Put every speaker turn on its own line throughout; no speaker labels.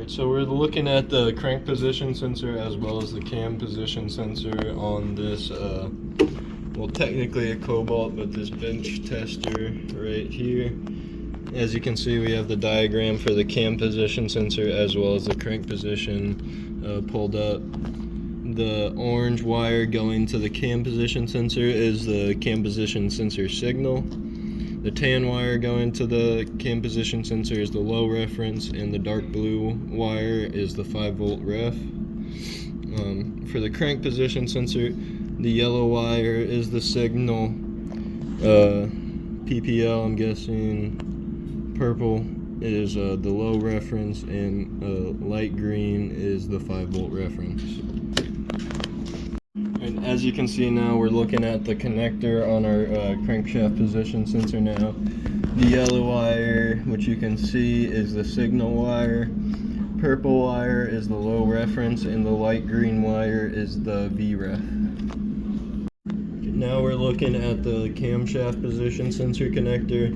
Alright, so we're looking at the crank position sensor as well as the cam position sensor on this, well, technically a Cobalt, but this bench tester right here. As you can see, we have the diagram for the cam position sensor as well as the crank position pulled up. The orange wire going to the cam position sensor is the cam position sensor signal. The tan wire going to the cam position sensor is the low reference, and the dark blue wire is the 5-volt ref. For the crank position sensor, the yellow wire is the signal, PPL I'm guessing, purple is the low reference, and light green is the 5-volt reference. And as you can see now, we're looking at the connector on our crankshaft position sensor now. The yellow wire, which you can see, is the signal wire. Purple wire is the low reference, and the light green wire is the VREF. Now we're looking at the camshaft position sensor connector.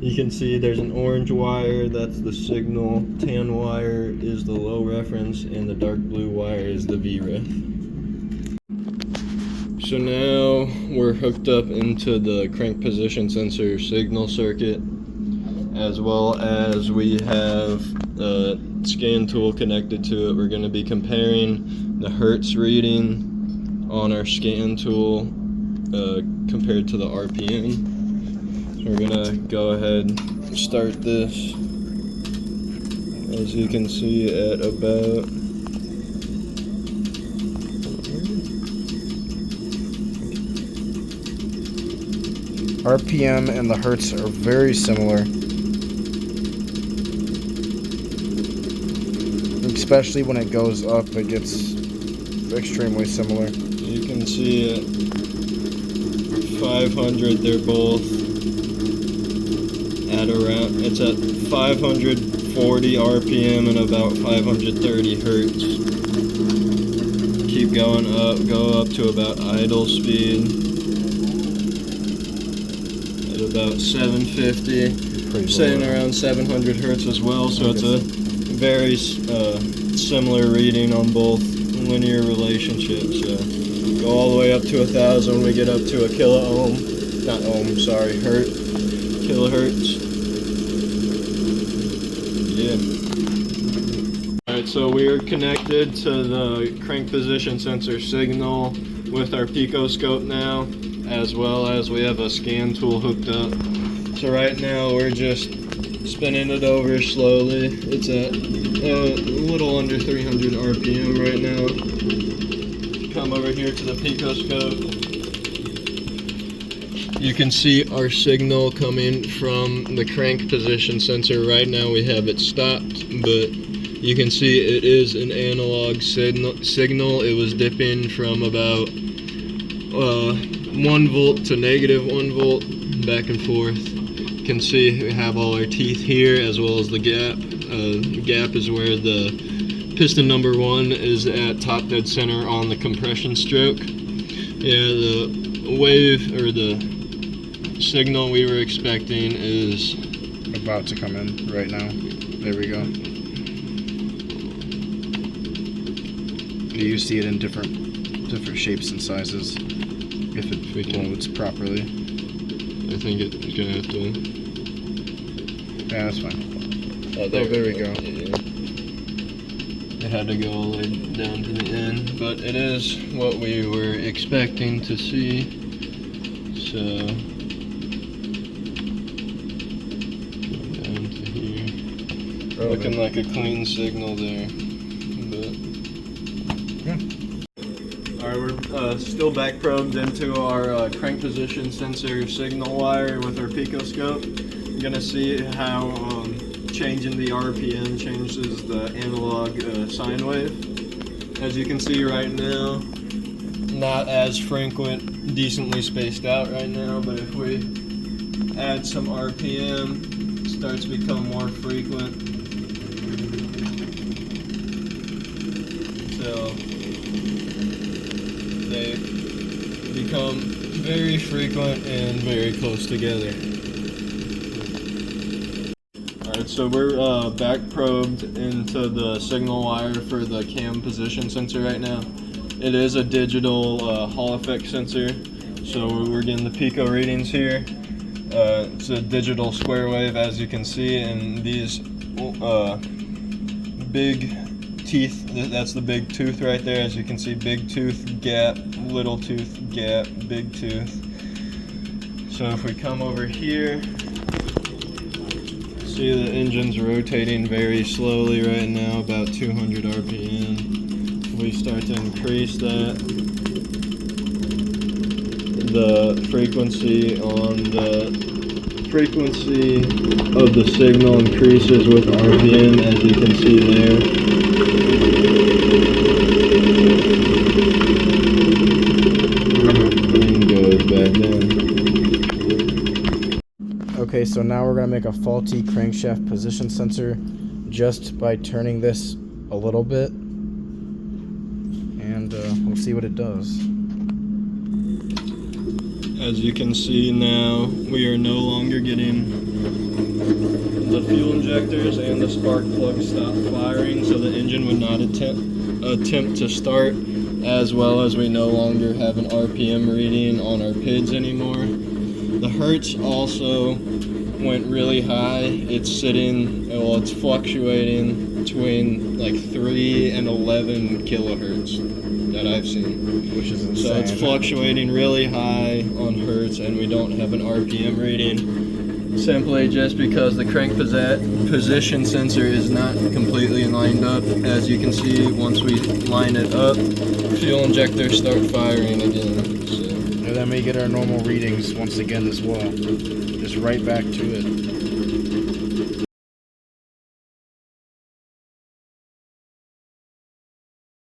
You can see there's an orange wire, that's the signal. Tan wire is the low reference, and the dark blue wire is the VREF. So now we're hooked up into the crank position sensor signal circuit, as well as we have a scan tool connected to it. We're going to be comparing the hertz reading on our scan tool compared to the RPM. So we're going to go ahead and start this, as you can see, at about
RPM and the hertz are very similar, especially when it goes up, it gets extremely similar.
You can see at 500 they're both at around, it's at 540 RPM and about 530 hertz. Keep going up, go up to about idle speed. About 750, sitting around 700 hertz as well, so it's a very similar reading on both linear relationships. So go all the way up to 1,000, we get up to a kilohertz. Yeah. Alright, so we are connected to the crank position sensor signal with our Pico scope now, as well as we have a scan tool hooked up. So right now we're just spinning it over slowly. It's at a little under 300 RPM right now. Come over here to the Pico scope. You can see our signal coming from the crank position sensor. Right now we have it stopped, but you can see it is an analog signal. It was dipping from about 1 volt to -1 volt, back and forth. You can see we have all our teeth here, as well as the gap. The gap is where the piston number 1 is at top dead center on the compression stroke. Yeah, the wave, or the signal we were expecting is
about to come in right now. There we go. You see it in different shapes and sizes. If it loads properly.
I think it's gonna have to.
Yeah, that's fine.
Oh, there
we go.
Yeah. It had to go all the way down to the end, but it is what we were expecting to see. So down to here, looking like a clean signal there. But
yeah.
Alright, we're still back probed into our crank position sensor signal wire with our Pico scope. You're going to see how changing the RPM changes the analog sine wave. As you can see right now, not as frequent, decently spaced out right now, but if we add some RPM, it starts to become more frequent. So they become very frequent and very close together. Alright, so we're back probed into the signal wire for the cam position sensor right now. It is a digital Hall effect sensor, so we're getting the Pico readings here. It's a digital square wave, as you can see, and these big teeth, that's the big tooth right there. As you can see, big tooth, gap, little tooth, gap, big tooth. So if we come over here, see the engine's rotating very slowly right now, about 200 RPM. If we start to increase that, the frequency of the signal increases with RPM, as you can see there. And goes back down.
Okay, so now we're gonna make a faulty crankshaft position sensor just by turning this a little bit, and we'll see what it does.
As you can see now, we are no longer getting the fuel injectors and the spark plug stop firing, so the engine would not attempt to start, as well as we no longer have an RPM reading on our PIDs anymore. The hertz also went really high. It's fluctuating between like 3 and 11 kilohertz that I've seen.
Which is insane.
So it's fluctuating really high on hertz, and we don't have an RPM reading, simply just because the crank position sensor is not completely lined up. As you can see, once we line it up, fuel injectors start firing again. So.
And then we get our normal readings once again as well. Just right back to it.